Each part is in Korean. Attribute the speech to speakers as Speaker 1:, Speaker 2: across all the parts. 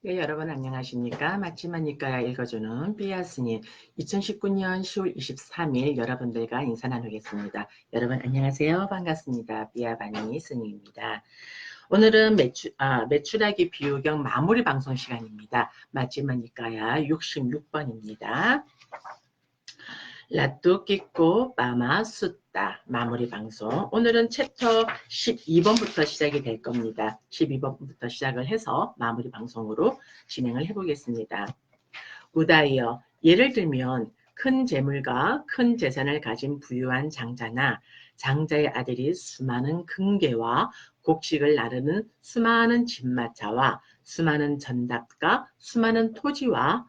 Speaker 1: 네, 여러분 안녕하십니까? 맛집하니까 읽어주는 삐아 스님 2019년 10월 23일 여러분들과 인사 나누겠습니다. 여러분 안녕하세요. 반갑습니다. 삐아 바니 스님입니다. 오늘은 매출하기 비유경 마무리 방송 시간입니다. 맛집하니까야 66번입니다. 라뚜 끼꼬 빠마 숫다 마무리 방송. 오늘은 챕터 12번부터 시작이 될 겁니다. 12번부터 시작을 해서 마무리 방송으로 진행을 해보겠습니다. 우다이어, 예를 들면 큰 재물과 큰 재산을 가진 부유한 장자나 장자의 아들이 수많은 금괴와 곡식을 나르는 수많은 집마차와 수많은 전답과 수많은 토지와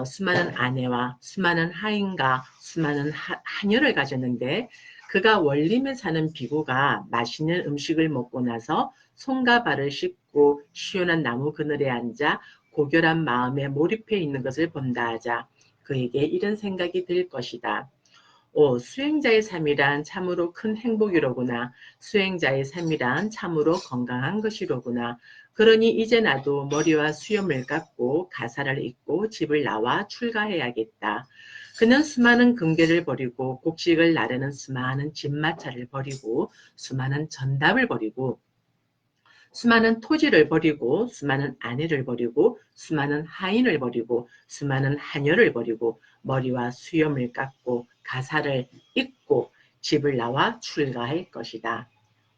Speaker 1: 수많은 아내와 수많은 하인과 수많은 하녀를 가졌는데 그가 원림에 사는 비구가 맛있는 음식을 먹고 나서 손과 발을 씻고 시원한 나무 그늘에 앉아 고결한 마음에 몰입해 있는 것을 본다 하자 그에게 이런 생각이 들 것이다. 오, 수행자의 삶이란 참으로 큰 행복이로구나. 수행자의 삶이란 참으로 건강한 것이로구나. 그러니 이제 나도 머리와 수염을 깎고 가사를 입고 집을 나와 출가해야겠다. 그는 수많은 금괴를 버리고 곡식을 나르는 수많은 집마차를 버리고 수많은 전답을 버리고 수많은 토지를 버리고 수많은 아내를 버리고 수많은 하인을 버리고 수많은 하녀를 버리고 머리와 수염을 깎고 가사를 입고 집을 나와 출가할 것이다.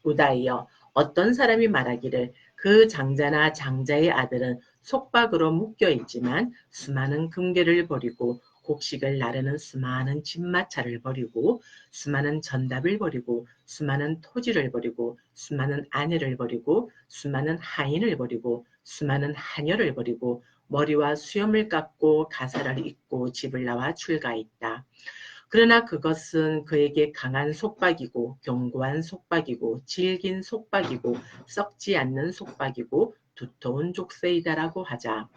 Speaker 1: 우다이여 어떤 사람이 말하기를 그 장자나 장자의 아들은 속박으로 묶여있지만 수많은 금괴를 버리고 곡식을 나르는 수많은 집마차를 버리고 수많은 전답을 버리고 수많은 토지를 버리고 수많은 아내를 버리고 수많은 하인을 버리고 수많은 하녀를 버리고 머리와 수염을 깎고 가사를 입고 집을 나와 출가했다. 그러나 그것은 그에게 강한 속박이고 견고한 속박이고 질긴 속박이고 썩지 않는 속박이고 두터운 족쇄이다라고 하자.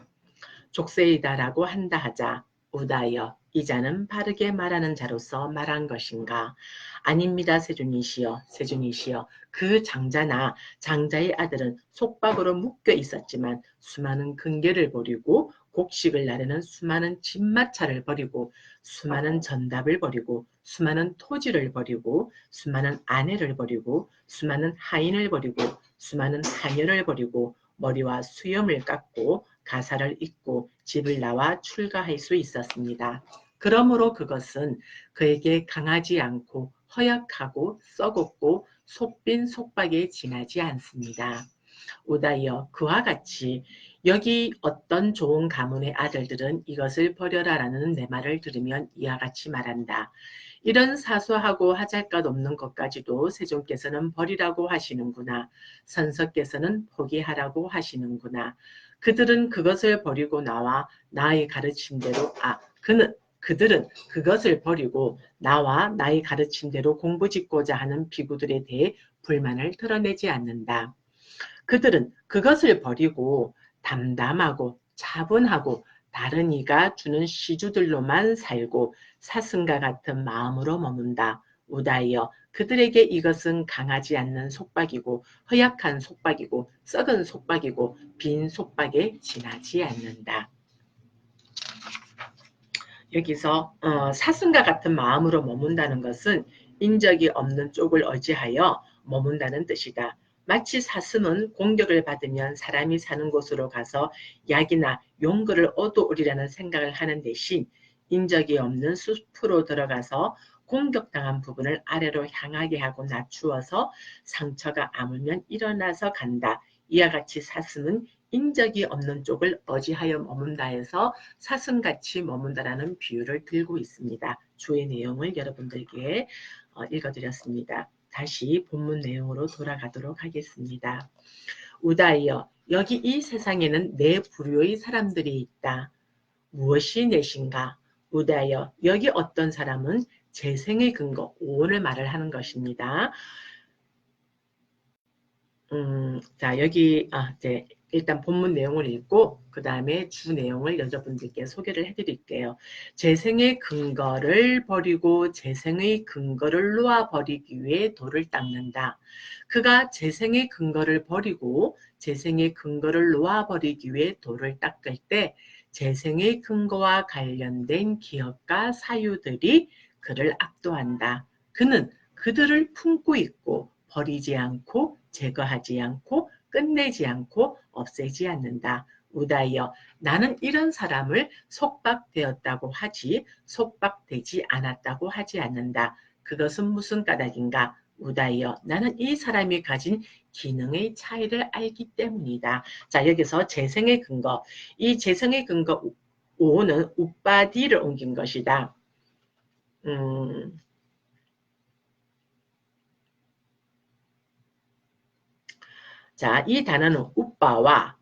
Speaker 1: 족쇄이다라고 한다 하자. 우다여 이 자는 바르게 말하는 자로서 말한 것인가? 아닙니다. 세준이시여. 그 장자나 장자의 아들은 속박으로 묶여 있었지만 수많은 금괴를 버리고 곡식을 나르는 수많은 집마차를 버리고 수많은 전답을 버리고 수많은 토지를 버리고 수많은 아내를 버리고 수많은 하인을 버리고 수많은 하녀를 버리고 머리와 수염을 깎고 가사를 입고 집을 나와 출가할 수 있었습니다. 그러므로 그것은 그에게 강하지 않고 허약하고 썩었고 속빈 속박에 지나지 않습니다. 우다이어 그와 같이 여기 어떤 좋은 가문의 아들들은 이것을 버려라라는 내 말을 들으면 이와 같이 말한다. 이런 사소하고 하잘것 없는 것까지도 세존께서는 버리라고 하시는구나. 선서께서는 포기하라고 하시는구나. 그들은 그것을 버리고 나와 나의 가르침대로 그들은 그것을 버리고 나와 나의 가르침대로 공부짓고자 하는 비구들에 대해 불만을 드러내지 않는다. 그들은 그것을 버리고 담담하고 차분하고 다른 이가 주는 시주들로만 살고 사슴과 같은 마음으로 머문다. 우다이여 그들에게 이것은 강하지 않는 속박이고 허약한 속박이고 썩은 속박이고 빈 속박에 지나지 않는다. 여기서 사슴과 같은 마음으로 머문다는 것은 인적이 없는 쪽을 의지하여 머문다는 뜻이다. 마치 사슴은 공격을 받으면 사람이 사는 곳으로 가서 약이나 용거를 얻어오리라는 생각을 하는 대신 인적이 없는 숲으로 들어가서 공격당한 부분을 아래로 향하게 하고 낮추어서 상처가 아물면 일어나서 간다. 이와 같이 사슴은 인적이 없는 쪽을 의지하여 머문다 해서 사슴같이 머문다라는 비유를 들고 있습니다. 주의 내용을 여러분들께 읽어드렸습니다. 다시 본문 내용으로 돌아가도록 하겠습니다. 우다이여 여기 이 세상에는 네 부류의 사람들이 있다. 무엇이 넷인가? 우다이여 여기 어떤 사람은 재생의 근거, 오온을 말을 하는 것입니다. 자 여기 일단 본문 내용을 읽고 그 다음에 주 내용을 여러분들께 소개를 해드릴게요. 재생의 근거를 버리고 재생의 근거를 놓아버리기 위해 돌을 닦는다. 그가 재생의 근거를 버리고 재생의 근거를 놓아버리기 위해 돌을 닦을 때 재생의 근거와 관련된 기억과 사유들이 그를 압도한다. 그는 그들을 품고 있고 버리지 않고 제거하지 않고 끝내지 않고 없애지 않는다. 우다이여, 나는 이런 사람을 속박되었다고 하지 속박되지 않았다고 하지 않는다. 그것은 무슨 까닭인가? 우다이여, 나는 이 사람이 가진 기능의 차이를 알기 때문이다. 자, 여기서 재생의 근거, 이 재생의 근거 5는 우빠디를 옮긴 것이다. 자, 이 단어는 우빠와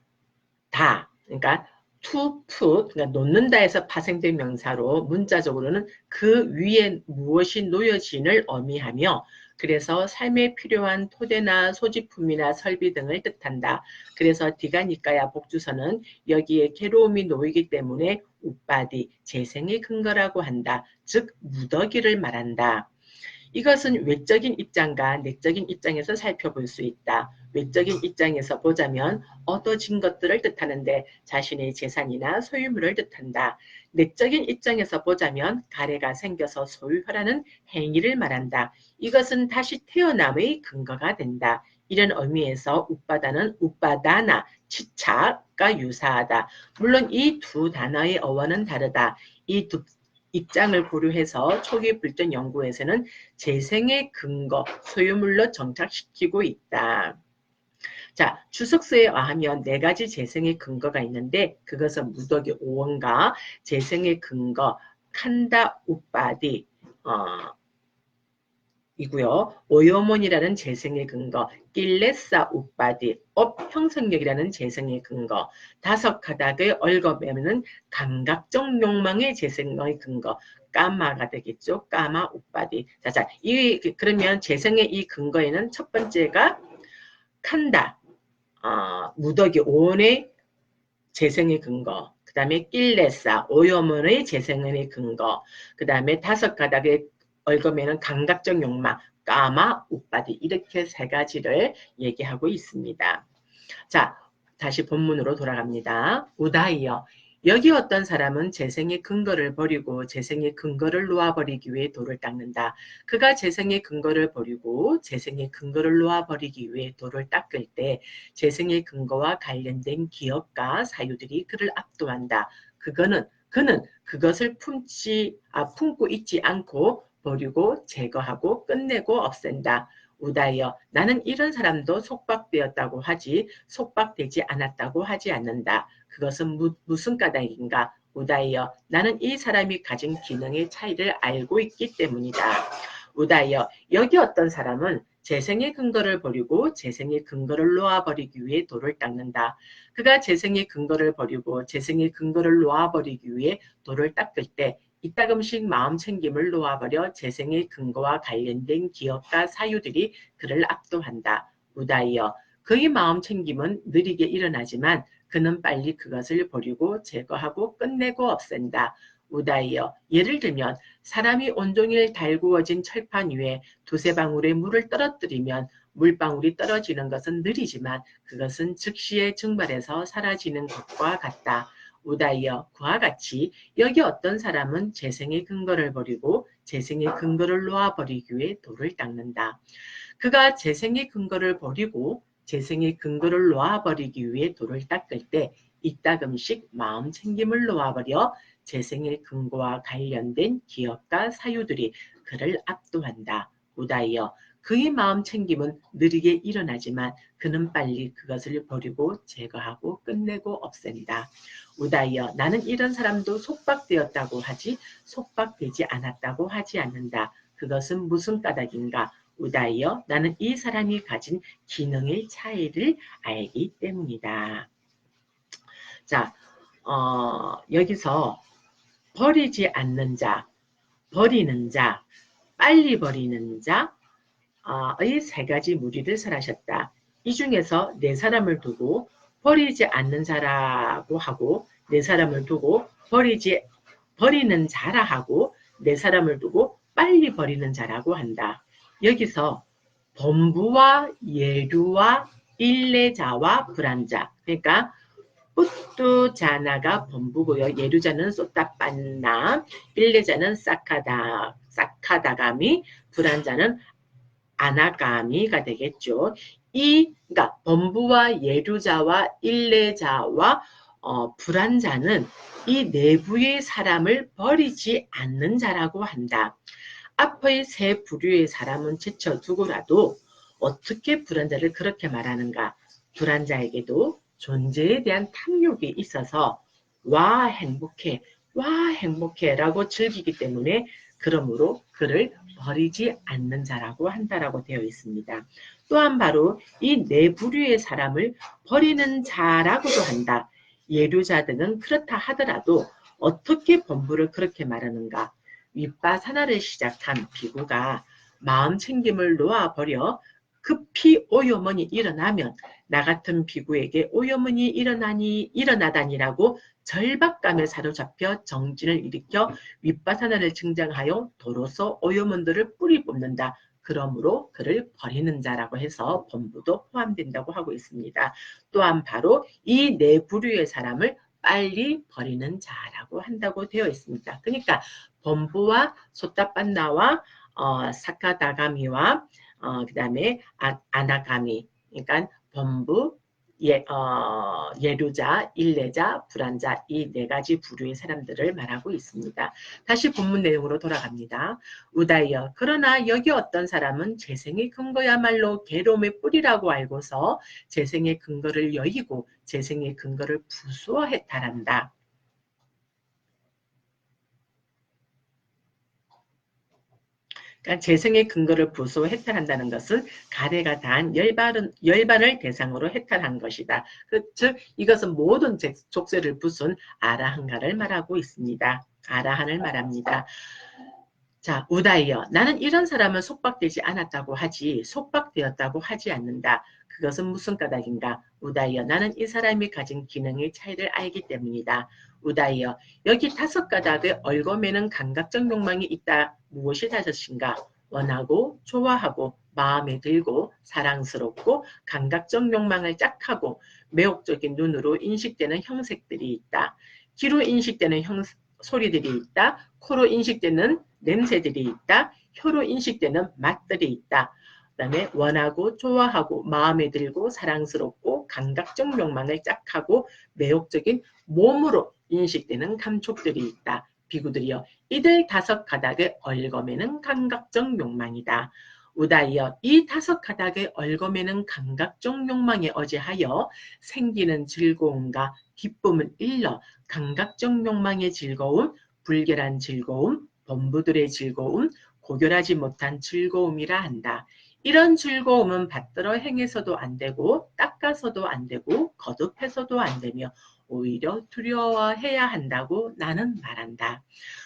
Speaker 1: 다, 그러니까 to put, 그러니까 놓는다에서 파생된 명사로 문자적으로는 그 위에 무엇이 놓여진을 의미하며 그래서 삶에 필요한 토대나 소지품이나 설비 등을 뜻한다. 그래서 디가니까야 복주서는 여기에 괴로움이 놓이기 때문에 우빠디, 재생의 근거라고 한다. 즉 무더기를 말한다. 이것은 외적인 입장과 내적인 입장에서 살펴볼 수 있다. 외적인 입장에서 보자면 얻어진 것들을 뜻하는데 자신의 재산이나 소유물을 뜻한다. 내적인 입장에서 보자면 가래가 생겨서 소유하라는 행위를 말한다. 이것은 다시 태어남의 근거가 된다. 이런 의미에서 우빠다는 우빠다나, 치착과 유사하다. 물론 이 두 단어의 어원은 다르다. 이 두 입장을 고려해서 초기 불전 연구에서는 재생의 근거, 소유물로 정착시키고 있다. 자, 주석서에 의하면 4가지 재생의 근거가 있는데 그것은 무더기 오원과 재생의 근거, 칸다 우빠디, 이고요. 오요몬이라는 재생의 근거, 길레사 우빠디, 업 형성력이라는 재생의 근거, 5가닥의 얼거매는 감각적 욕망의 재생의 근거, 까마가 되겠죠. 까마 우빠디. 자, 그러면 재생의 이 근거에는 첫 번째가 칸다, 무더기 오온의 재생의 근거, 그 다음에 길레사, 오요몬의 재생의 근거, 그 다음에 5가닥의 얼거매는 감각적 욕망, 까마, 우빠디 이렇게 3가지를 얘기하고 있습니다. 자, 다시 본문으로 돌아갑니다. 우다이여, 여기 어떤 사람은 재생의 근거를 버리고 재생의 근거를 놓아버리기 위해 돌을 닦는다. 그가 재생의 근거를 버리고 재생의 근거를 놓아버리기 위해 돌을 닦을 때 재생의 근거와 관련된 기억과 사유들이 그를 압도한다. 그는 그것을 품고 있지 않고 버리고 제거하고 끝내고 없앤다. 우다이여, 나는 이런 사람도 속박되었다고 하지 속박되지 않았다고 하지 않는다. 그것은 무슨 까닭인가? 우다이여, 나는 이 사람이 가진 기능의 차이를 알고 있기 때문이다. 우다이여, 여기 어떤 사람은 재생의 근거를 버리고 재생의 근거를 놓아버리기 위해 돌을 닦는다. 그가 재생의 근거를 버리고 재생의 근거를 놓아버리기 위해 돌을 닦을 때 이따금씩 마음 챙김을 놓아버려 재생의 근거와 관련된 기억과 사유들이 그를 압도한다. 우다이여, 그의 마음 챙김은 느리게 일어나지만 그는 빨리 그것을 버리고 제거하고 끝내고 없앤다. 우다이여, 예를 들면 사람이 온종일 달구어진 철판 위에 2-3방울의 물을 떨어뜨리면 물방울이 떨어지는 것은 느리지만 그것은 즉시에 증발해서 사라지는 것과 같다. 우다이여, 그와 같이 여기 어떤 사람은 재생의 근거를 버리고 재생의 근거를 놓아버리기 위해 돌을 닦는다. 그가 재생의 근거를 버리고 재생의 근거를 놓아버리기 위해 돌을 닦을 때 이따금씩 마음 챙김을 놓아버려 재생의 근거와 관련된 기억과 사유들이 그를 압도한다. 우다이여, 그의 마음 챙김은 느리게 일어나지만 그는 빨리 그것을 버리고 제거하고 끝내고 없앤다. 우다이여, 나는 이런 사람도 속박되었다고 하지 속박되지 않았다고 하지 않는다. 그것은 무슨 까닭인가? 우다이여, 나는 이 사람이 가진 기능의 차이를 알기 때문이다. 자, 여기서 버리지 않는 자, 버리는 자, 빨리 버리는 자의 3가지 무리를 설하셨다. 이 중에서 4사람을 두고 버리지 않는 자라고 하고 4사람을 두고 버리는 자라 하고 4사람을 두고 빨리 버리는 자라고 한다. 여기서 범부와 예류와 일레자와 불안자. 그러니까 뿌뚜자나가 범부고요. 예루자는 쏟다빤나, 일레자는 사카다가미, 불안자는 아나가미가 되겠죠. 그러니까 범부와 예루자와 일레자와 불안자는 이 내부의 사람을 버리지 않는 자라고 한다. 앞의 세 부류의 사람은 제쳐두고라도 어떻게 불안자를 그렇게 말하는가? 불안자에게도 존재에 대한 탐욕이 있어서 와 행복해, 와 행복해 라고 즐기기 때문에 그러므로 그를 버리지 않는 자라고 한다라고 되어 있습니다. 또한 바로 이 네 부류의 사람을 버리는 자라고도 한다. 예류자 등은 그렇다 하더라도 어떻게 범부를 그렇게 말하는가? 윗바사나를 시작한 비구가 마음 챙김을 놓아버려 급히 오염원이 일어나면 나 같은 비구에게 오염원이 일어나다니라고 절박감에 사로잡혀 정진을 일으켜 윗바사나를 증장하여 도로서 오염원들을 뿌리 뽑는다. 그러므로 그를 버리는 자라고 해서 범부도 포함된다고 하고 있습니다. 또한 바로 이 네 부류의 사람을 빨리 버리는 자라고 한다고 되어 있습니다. 그러니까 범부와 소타빤나와 사카다가미와 그 다음에 아나가미, 그러니까 범부, 예루자, 일레자, 불안자 이 네 가지 부류의 사람들을 말하고 있습니다. 다시 본문 내용으로 돌아갑니다. 우다이여 그러나 여기 어떤 사람은 재생의 근거야말로 괴로움의 뿌리라고 알고서 재생의 근거를 여의고 재생의 근거를 부수어 해탈한다. 그러니까 재생의 근거를 부수어 해탈한다는 것은 가래가 단 열반을 대상으로 해탈한 것이다. 즉 이것은 모든 족쇄를 부순 아라한가를 말하고 있습니다. 아라한을 말합니다. 자, 우다이여 나는 이런 사람은 속박되지 않았다고 하지 속박되었다고 하지 않는다. 그것은 무슨 까닭인가? 우다이여 나는 이 사람이 가진 기능의 차이를 알기 때문이다. 우다이여 여기 5가닥의 얽어매는 감각적 욕망이 있다. 무엇이 다섯인가? 원하고 좋아하고 마음에 들고 사랑스럽고 감각적 욕망을 짝하고 매혹적인 눈으로 인식되는 형색들이 있다. 귀로 인식되는 소리들이 있다. 코로 인식되는 냄새들이 있다. 혀로 인식되는 맛들이 있다. 그 다음에 원하고 좋아하고 마음에 들고 사랑스럽고 감각적 욕망을 짝하고 매혹적인 몸으로 인식되는 감촉들이 있다. 비구들이여 이들 5가닥의 얽어매는 감각적 욕망이다. 우다이여 이 5가닥의 얽어매는 감각적 욕망에 어제하여 생기는 즐거움과 기쁨을 일러 감각적 욕망의 즐거움, 불결한 즐거움, 범부들의 즐거움, 고결하지 못한 즐거움이라 한다. 이런 즐거움은 받들어 행해서도 안 되고 닦아서도 안 되고 거듭해서도 안 되며 오히려 두려워해야 한다고 나는 말한다.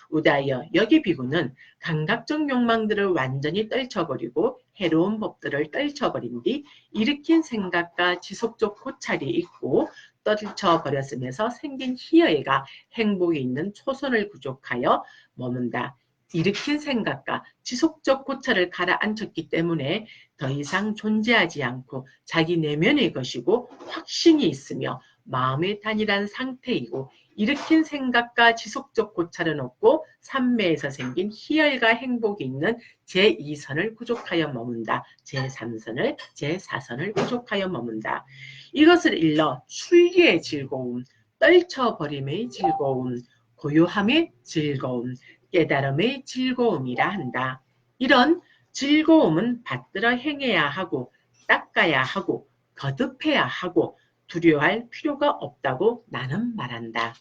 Speaker 1: 우다이여 여기 비구는 감각적 욕망들을 완전히 떨쳐버리고 해로운 법들을 떨쳐버린 뒤 일으킨 생각과 지속적 고찰이 있고 떨쳐버렸으면서 생긴 희열과 행복이 있는 초선을 부족하여 머문다. 일으킨 생각과 지속적 고찰을 가라앉혔기 때문에 더 이상 존재하지 않고 자기 내면의 것이고 확신이 있으며 마음의 단일한 상태이고 일으킨 생각과 지속적 고찰은 없고 삼매에서 생긴 희열과 행복이 있는 제2선을 부족하여 머문다. 제3선을 제4선을 부족하여 머문다. 이것을 일러 출리의 즐거움, 떨쳐버림의 즐거움, 고요함의 즐거움, 깨달음의 즐거움이라 한다. 이런 즐거움은 받들어 행해야 하고 닦아야 하고 거듭해야 하고 두려워할 필요가 없다고 나는 말한다.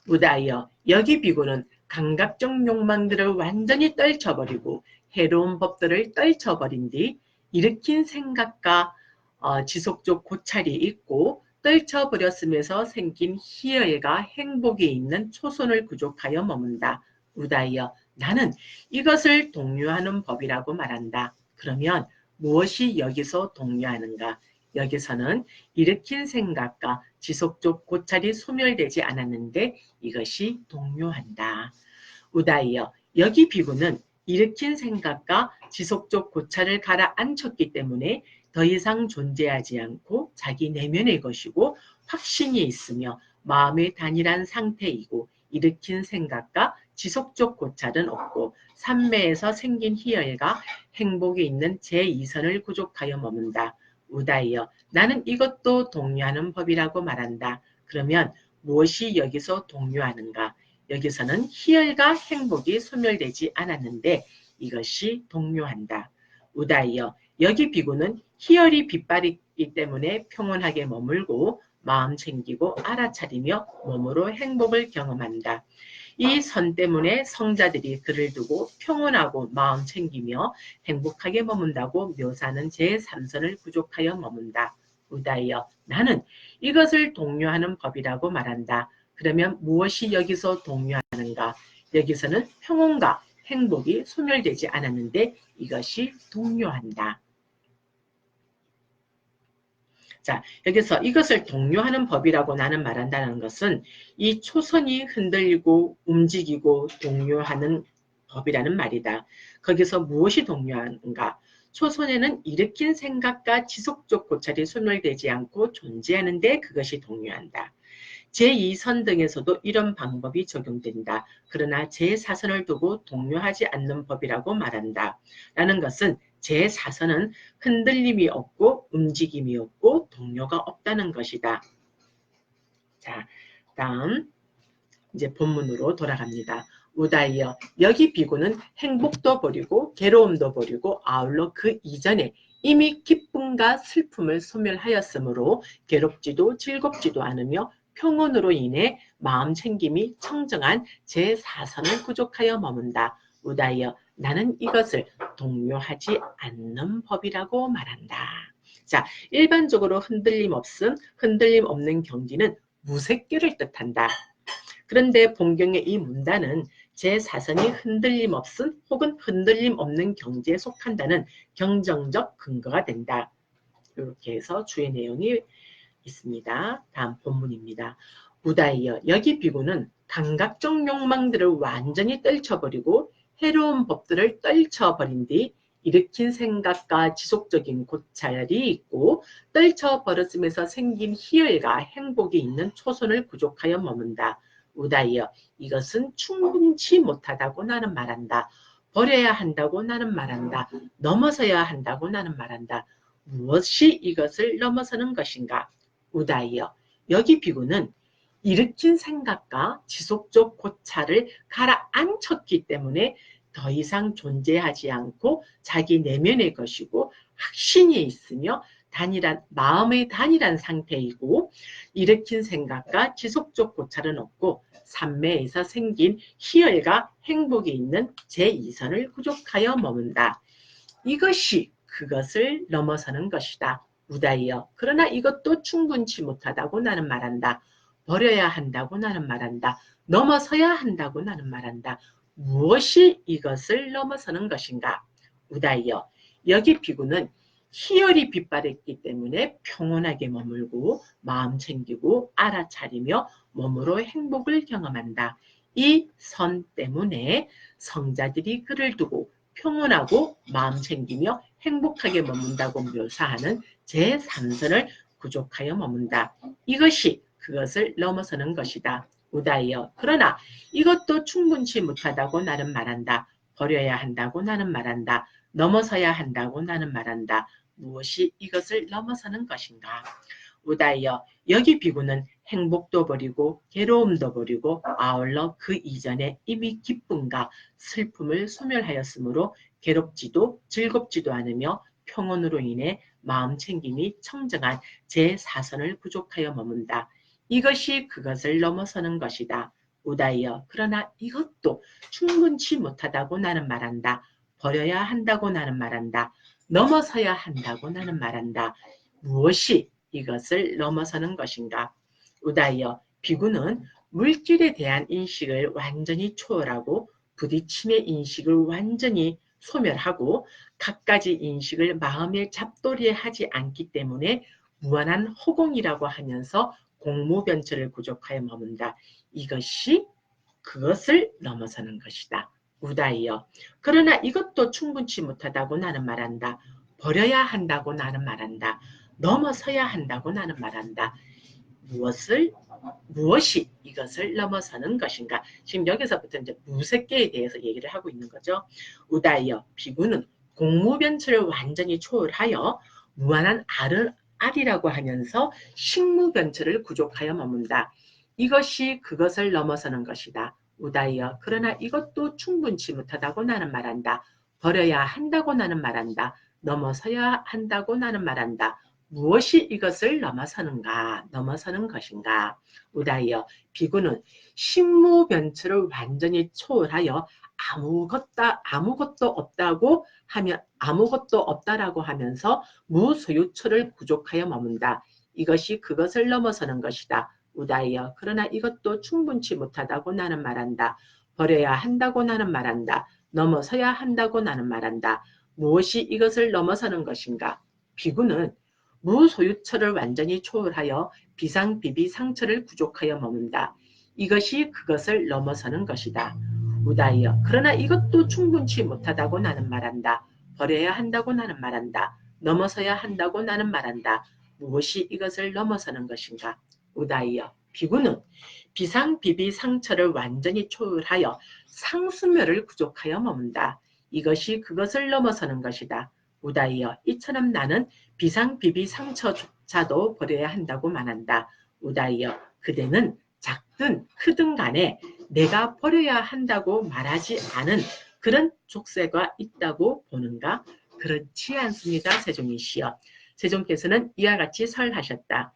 Speaker 1: 우다이여 여기 비구는 감각적 욕망들을 완전히 떨쳐버리고 해로운 법들을 떨쳐버린 뒤 일으킨 생각과 지속적 고찰이 있고 떨쳐버렸으면서 생긴 희열과 행복이 있는 초선을 부족하여 머문다. 우다이여 나는 이것을 독려하는 법이라고 말한다. 그러면 무엇이 여기서 독려하는가? 여기서는 일으킨 생각과 지속적 고찰이 소멸되지 않았는데 이것이 동요한다. 우다이여 여기 비구는 일으킨 생각과 지속적 고찰을 가라앉혔기 때문에 더 더 이상 존재하지 않고 자기 내면의 것이고 확신이 있으며 마음의 단일한 상태이고 일으킨 생각과 지속적 고찰은 없고 삼매에서 생긴 희열과 행복이 있는 제2선을 구족하여 머문다. 우다이여 나는 이것도 동요하는 법이라고 말한다. 그러면 무엇이 여기서 동요하는가? 여기서는 희열과 행복이 소멸되지 않았는데 이것이 동요한다. 우다이여 여기 비구는 희열이 빛발이기 때문에 평온하게 머물고 마음 챙기고 알아차리며 몸으로 행복을 경험한다. 이 선 때문에 성자들이 그를 두고 평온하고 마음 챙기며 행복하게 머문다고 묘사하는 제3선을 구족하여 머문다. 우다이여 나는 이것을 동요하는 법이라고 말한다. 그러면 무엇이 여기서 동요하는가? 여기서는 평온과 행복이 소멸되지 않았는데 이것이 동요한다. 자, 여기서 이것을 동요하는 법이라고 나는 말한다는 것은 이 초선이 흔들리고 움직이고 동요하는 법이라는 말이다. 거기서 무엇이 동요하는가? 초선에는 일으킨 생각과 지속적 고찰이 소멸되지 않고 존재하는데 그것이 동요한다. 제2선 등에서도 이런 방법이 적용된다. 그러나 제4선을 두고 동요하지 않는 법이라고 말한다. 라는 것은 제4선은 흔들림이 없고 움직임이 없고 동요가 없다는 것이다. 자, 다음 이제 본문으로 돌아갑니다. 우다이여 여기 비구는 행복도 버리고 괴로움도 버리고 아울러 그 이전에 이미 기쁨과 슬픔을 소멸하였으므로 괴롭지도 즐겁지도 않으며 평온으로 인해 마음 챙김이 청정한 제4선을 구족하여 머문다. 우다이여 나는 이것을 동요하지 않는 법이라고 말한다. 자, 일반적으로 흔들림 없는 경지는 무색결을 뜻한다. 그런데 본경의 이 문단은 제4선이 흔들림 없음 혹은 흔들림 없는 경지에 속한다는 경정적 근거가 된다. 이렇게 해서 주의 내용이 있습니다. 다음 본문입니다. 우다이여 여기 비구는 감각적 욕망들을 완전히 떨쳐버리고 해로운 법들을 떨쳐버린 뒤 일으킨 생각과 지속적인 고찰이 있고 떨쳐버렸음에서 생긴 희열과 행복이 있는 초선을 구족하여 머문다. 우다이여 이것은 충분치 못하다고 나는 말한다. 버려야 한다고 나는 말한다. 넘어서야 한다고 나는 말한다. 무엇이 이것을 넘어서는 것인가? 우다이여 여기 비구는 일으킨 생각과 지속적 고찰을 가라앉혔기 때문에 더 이상 존재하지 않고 자기 내면의 것이고 확신이 있으며 마음의 단일한 상태이고 일으킨 생각과 지속적 고찰은 없고 삼매에서 생긴 희열과 행복이 있는 제2선을 구족하여 머문다. 이것이 그것을 넘어서는 것이다. 우다이여 그러나 이것도 충분치 못하다고 나는 말한다. 버려야 한다고 나는 말한다. 넘어서야 한다고 나는 말한다. 무엇이 이것을 넘어서는 것인가? 우다이여 여기 비구는 희열이 빛발했기 때문에 평온하게 머물고 마음 챙기고 알아차리며 몸으로 행복을 경험한다. 이 선 때문에 성자들이 그를 두고 평온하고 마음 챙기며 행복하게 머문다고 묘사하는 제3선을 구족하여 머문다. 이것이 그것을 넘어서는 것이다. 우다이여 그러나 이것도 충분치 못하다고 나는 말한다. 버려야 한다고 나는 말한다. 넘어서야 한다고 나는 말한다. 무엇이 이것을 넘어서는 것인가? 우다이여 여기 비구는 행복도 버리고 괴로움도 버리고 아울러 그 이전에 이미 기쁨과 슬픔을 소멸하였으므로 괴롭지도 즐겁지도 않으며 평온으로 인해 마음 챙김이 청정한 제4선을 구족하여 머문다. 이것이 그것을 넘어서는 것이다. 우다이여 그러나 이것도 충분치 못하다고 나는 말한다. 버려야 한다고 나는 말한다. 넘어서야 한다고 나는 말한다. 무엇이 이것을 넘어서는 것인가? 우다이여 비구는 물질에 대한 인식을 완전히 초월하고 부딪힘의 인식을 완전히 소멸하고 갖가지 인식을 마음에 잡돌이 하지 않기 때문에 무한한 허공이라고 하면서 공무변처를 구족하여 머문다. 이것이 그것을 넘어서는 것이다. 우다이여 그러나 이것도 충분치 못하다고 나는 말한다. 버려야 한다고 나는 말한다. 넘어서야 한다고 나는 말한다. 무엇이 이것을 넘어서는 것인가? 지금 여기서부터 이제 무색계에 대해서 얘기를 하고 있는 거죠. 우다이여 비구는 공무변체를 완전히 초월하여 무한한 알이라고 하면서 식무변체를 구족하여 머문다. 이것이 그것을 넘어서는 것이다. 우다이여 그러나 이것도 충분치 못하다고 나는 말한다. 버려야 한다고 나는 말한다. 넘어서야 한다고 나는 말한다. 무엇이 이것을 넘어서는 것인가? 우다이여 비구는 식무변체를 완전히 초월하여 아무것도 없다고 하면 아무것도 없다라고 하면서 무소유처를 부족하여 머문다. 이것이 그것을 넘어서는 것이다. 우다이여 그러나 이것도 충분치 못하다고 나는 말한다. 버려야 한다고 나는 말한다. 넘어서야 한다고 나는 말한다. 무엇이 이것을 넘어서는 것인가? 비구는 무소유처를 완전히 초월하여 비상비비상처를 부족하여 머문다. 이것이 그것을 넘어서는 것이다. 우다이여 그러나 이것도 충분치 못하다고 나는 말한다. 버려야 한다고 나는 말한다. 넘어서야 한다고 나는 말한다. 무엇이 이것을 넘어서는 것인가? 우다이여 비구는 비상비비상처를 완전히 초월하여 상수멸을 부족하여 머문다. 이것이 그것을 넘어서는 것이다. 우다이여 이처럼 나는 비상비비상처조차도 버려야 한다고 말한다. 우다이여 그대는 작든 크든 간에 내가 버려야 한다고 말하지 않은 그런 족쇄가 있다고 보는가? 그렇지 않습니다. 세종이시여. 세종께서는 이와 같이 설하셨다.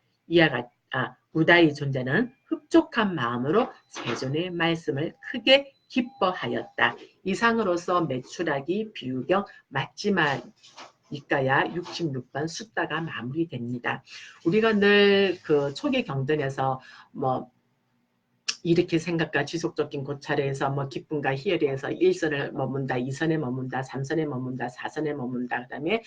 Speaker 1: 우다의 존재는 흡족한 마음으로 세존의 말씀을 크게 기뻐하였다. 이상으로서 매출하기 비유경 맞지마 이까야 66번 숫다가 마무리됩니다. 우리가 늘 그 초기 경전에서 뭐 이렇게 생각과 지속적인 고찰에서 뭐 기쁨과 희열에서 1선을 머문다, 2선에 머문다, 3선에 머문다, 4선에 머문다, 그 다음에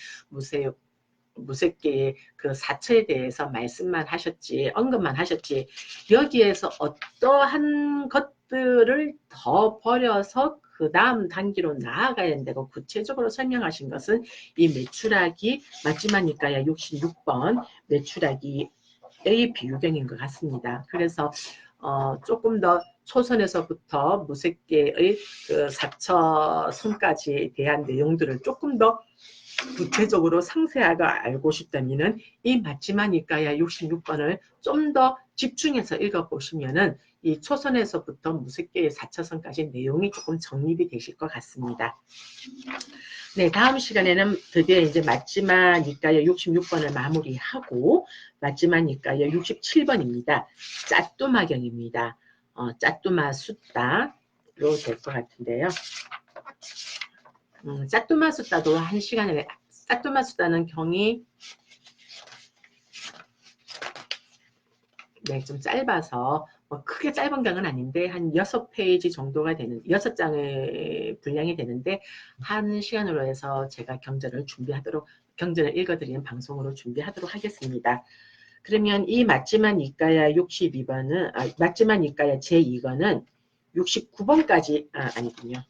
Speaker 1: 무색계의 그 사처에 대해서 말씀만 하셨지, 언급만 하셨지, 여기에서 어떠한 것들을 더 버려서 그 다음 단계로 나아가야 된다고 구체적으로 설명하신 것은 이 매출하기 맞지마니까야 66번 매출하기의 비유경인 것 같습니다. 그래서 조금 더 초선에서부터 무색계의 그 사처선까지에 대한 내용들을 조금 더 구체적으로 상세하게 알고 싶다면은 이 맞지마니까야 66번을 좀 더 집중해서 읽어보시면은 이 초선에서부터 무색계의 4차선까지 내용이 조금 정립이 되실 것 같습니다. 네, 다음 시간에는 드디어 이제 맞지마니까야 66번을 마무리하고 맞지마니까야 67번입니다. 짜뚜마경입니다. 짜뚜마 숫다로 될 것 같은데요. 짜뚜마 숫다도 한 시간에 짜뚜마 숫다는 경이 네, 좀 짧아서 뭐 크게 짧은 경은 아닌데 한 6페이지 정도가 되는 6장의 분량이 되는데 한 시간으로 해서 제가 경전을 읽어드리는 방송으로 준비하도록 하겠습니다. 그러면 이 맞지마니까야 62번은 맞지마니까야 제2권은 69번까지 아니군요.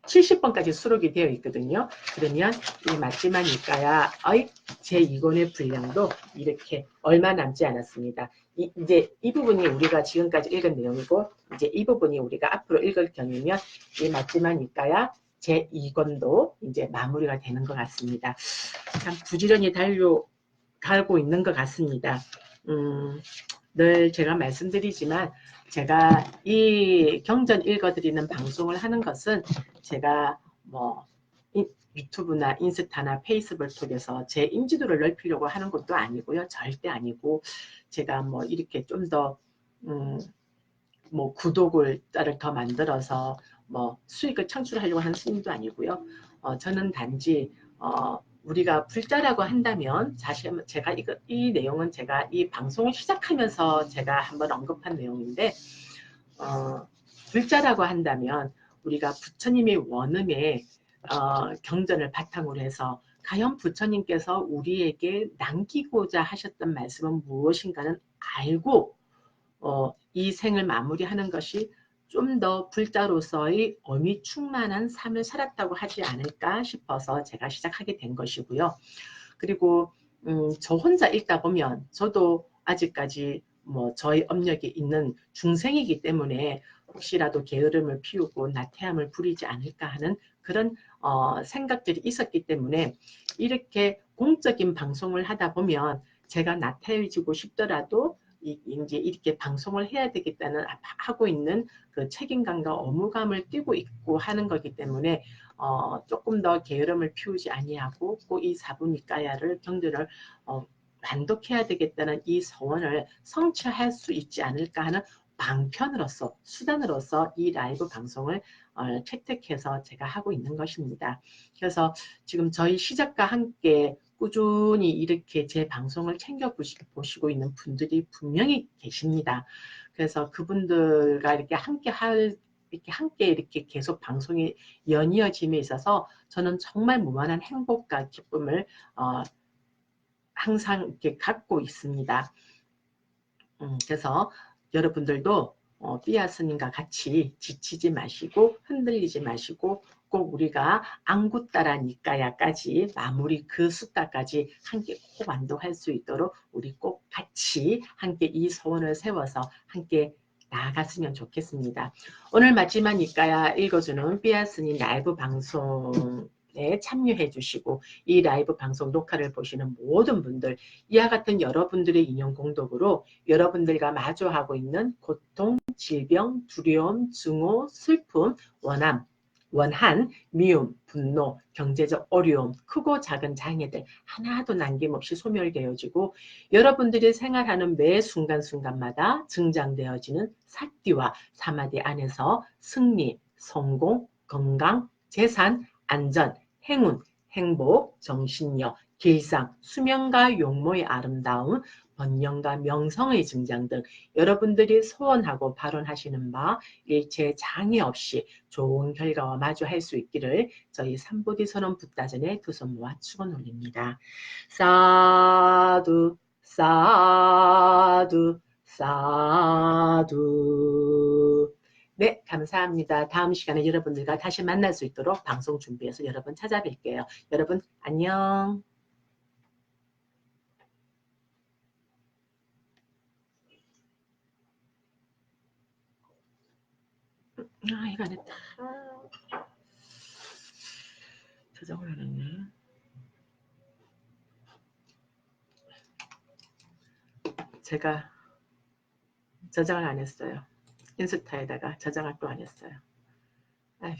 Speaker 1: 70번까지 수록이 되어 있거든요. 그러면 이 맞지마니까야의 제2권의 분량도 이렇게 얼마 남지 않았습니다. 이제 이 부분이 우리가 지금까지 읽은 내용이고 이제 이 부분이 우리가 앞으로 읽을 경우면 이 맞지마니까야 제2권도 이제 마무리가 되는 것 같습니다. 참 부지런히 달고 있는 것 같습니다. 늘 제가 말씀드리지만 제가 이 경전 읽어드리는 방송을 하는 것은 제가 뭐 유튜브나 인스타나 페이스북 통해서 제 인지도를 넓히려고 하는 것도 아니고요. 절대 아니고 제가 뭐 이렇게 좀 더 뭐 구독자를 더 만들어서 뭐 수익을 창출하려고 하는 스님도 아니고요. 저는 단지 우리가 불자라고 한다면 사실 제가 이 내용은 제가 이 방송을 시작하면서 제가 한번 언급한 내용인데 불자라고 한다면 우리가 부처님의 원음에 경전을 바탕으로 해서 과연 부처님께서 우리에게 남기고자 하셨던 말씀은 무엇인가는 알고 이 생을 마무리하는 것이 좀 더 불자로서의 어미 충만한 삶을 살았다고 하지 않을까 싶어서 제가 시작하게 된 것이고요. 그리고 저 혼자 읽다 보면 저도 아직까지 뭐 저희 업력이 있는 중생이기 때문에 혹시라도 게으름을 피우고 나태함을 부리지 않을까 하는 그런 생각들이 있었기 때문에 이렇게 공적인 방송을 하다 보면 제가 나태해지고 싶더라도 이제 이렇게 방송을 해야 되겠다는 하고 있는 그 책임감과 의무감을 띠고 있고 하는 거기 때문에 조금 더 게으름을 피우지 아니하고 꼭 이 사부니까야를 경전을 반독해야 되겠다는 이 서원을 성취할 수 있지 않을까 하는 방편으로서 수단으로서 이 라이브 방송을 채택해서 제가 하고 있는 것입니다. 그래서 지금 저희 시작과 함께 꾸준히 이렇게 제 방송을 챙겨보시고 있는 분들이 분명히 계십니다. 그래서 그분들과 이렇게 함께 이렇게 계속 방송이 연이어짐에 있어서 저는 정말 무한한 행복과 기쁨을 항상 이렇게 갖고 있습니다. 그래서 여러분들도 삐아 스님과 같이 지치지 마시고 흔들리지 마시고 꼭 우리가 안구따라니까야까지 마무리 그 숫자까지 함께 꼭 완독할 수 있도록 우리 꼭 같이 함께 이 소원을 세워서 함께 나아갔으면 좋겠습니다. 오늘 마지막 니까야 읽어주는 삐아 스님 라이브 방송에 참여해 주시고 이 라이브 방송 녹화를 보시는 모든 분들 이와 같은 여러분들의 인연 공덕으로 여러분들과 마주하고 있는 고통, 질병, 두려움, 증오, 슬픔, 원한, 미움, 분노, 경제적 어려움, 크고 작은 장애들 하나도 남김없이 소멸되어지고 여러분들이 생활하는 매 순간순간마다 증장되어지는 사띠와 사마디 안에서 승리, 성공, 건강, 재산, 안전, 행운, 행복, 정신력, 길상, 수명과 용모의 아름다움, 번영과 명성의 증장 등 여러분들이 소원하고 발언하시는 바 일체 장애 없이 좋은 결과와 마주할 수 있기를 저희 삼보디 선언 붓다전에 두 손 모아 축원 올립니다. 사두 사두 사두. 네, 감사합니다. 다음 시간에 여러분들과 다시 만날 수 있도록 방송 준비해서 여러분 찾아뵐게요. 여러분 안녕. 이거 안 했다. 저장을 안 했네. 제가 저장을 안 했어요. 인스타에다가 저장을 또 안 했어요. 아휴.